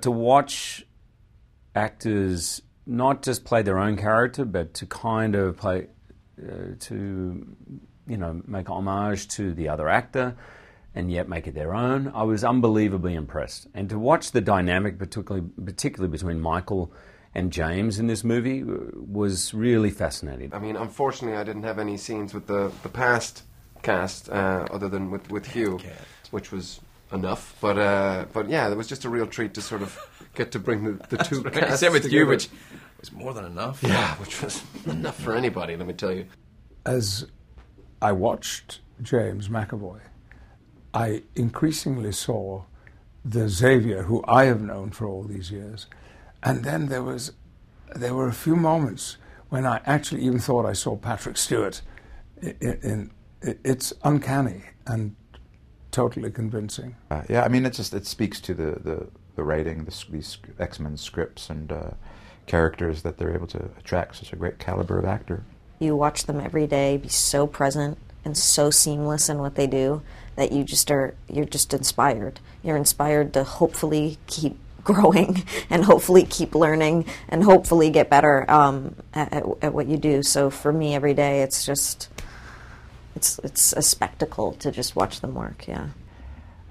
to watch actors not just play their own character, but to kind of play, make homage to the other actor and yet make it their own. I was unbelievably impressed. And to watch the dynamic, particularly between Michael and James in this movie, was really fascinating. I mean, unfortunately, I didn't have any scenes with the past cast other than with Hugh, which was enough. But yeah, it was just a real treat to sort of get to bring the two casts with together. Hugh, which was more than enough. Yeah, which was enough for anybody, let me tell you. As I watched James McAvoy, I increasingly saw the Xavier who I have known for all these years. And then there were a few moments when I actually even thought I saw Patrick Stewart. It's uncanny and totally convincing. Yeah, I mean, it speaks to the writing, these X-Men scripts and characters that they're able to attract such a great caliber of actor. You watch them every day be so present and so seamless in what they do that you're just inspired. You're inspired to hopefully keep growing and hopefully keep learning and hopefully get better at what you do. So for me, every day, it's a spectacle to just watch them work. Yeah.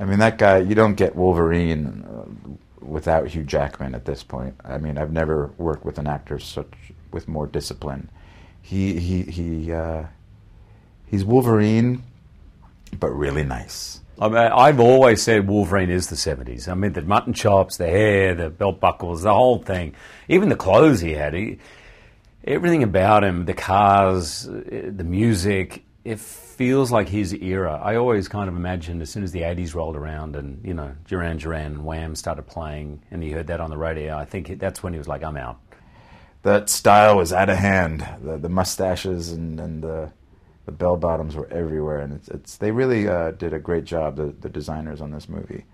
I mean, that guy, you don't get Wolverine without Hugh Jackman at this point. I mean, I've never worked with an actor with more discipline. He's Wolverine, but really nice. I mean, I've always said Wolverine is the 70s. I mean, the mutton chops, the hair, the belt buckles, the whole thing. Even the clothes he had. Everything about him, the cars, the music, it feels like his era. I always kind of imagined as soon as the 80s rolled around and, Duran Duran and Wham started playing and he heard that on the radio, I think that's when he was like, I'm out. That style was out of hand. The mustaches and the bell bottoms were everywhere, and they really did a great job, the designers on this movie,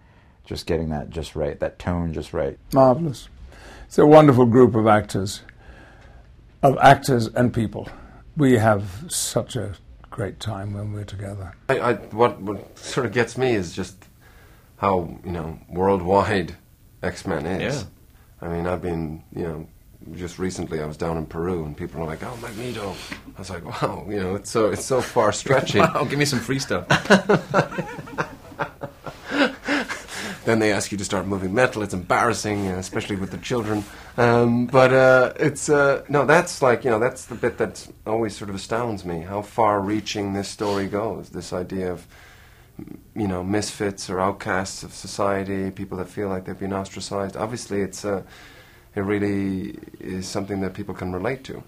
just getting that just right, that tone just right. Marvelous. It's a wonderful group of actors and people. We have such a great time when we're together. What sort of gets me is just how worldwide X-Men is. Yeah. I mean, I've been just recently I was down in Peru and people were like, "Oh, Magneto." I was like, "Wow, it's so far stretching." Wow, give me some free stuff. Then they ask you to start moving metal. It's embarrassing, especially with the children. But it's that's that's the bit that always sort of astounds me, how far-reaching this story goes. This idea of misfits or outcasts of society, people that feel like they've been ostracized. Obviously, it really is something that people can relate to.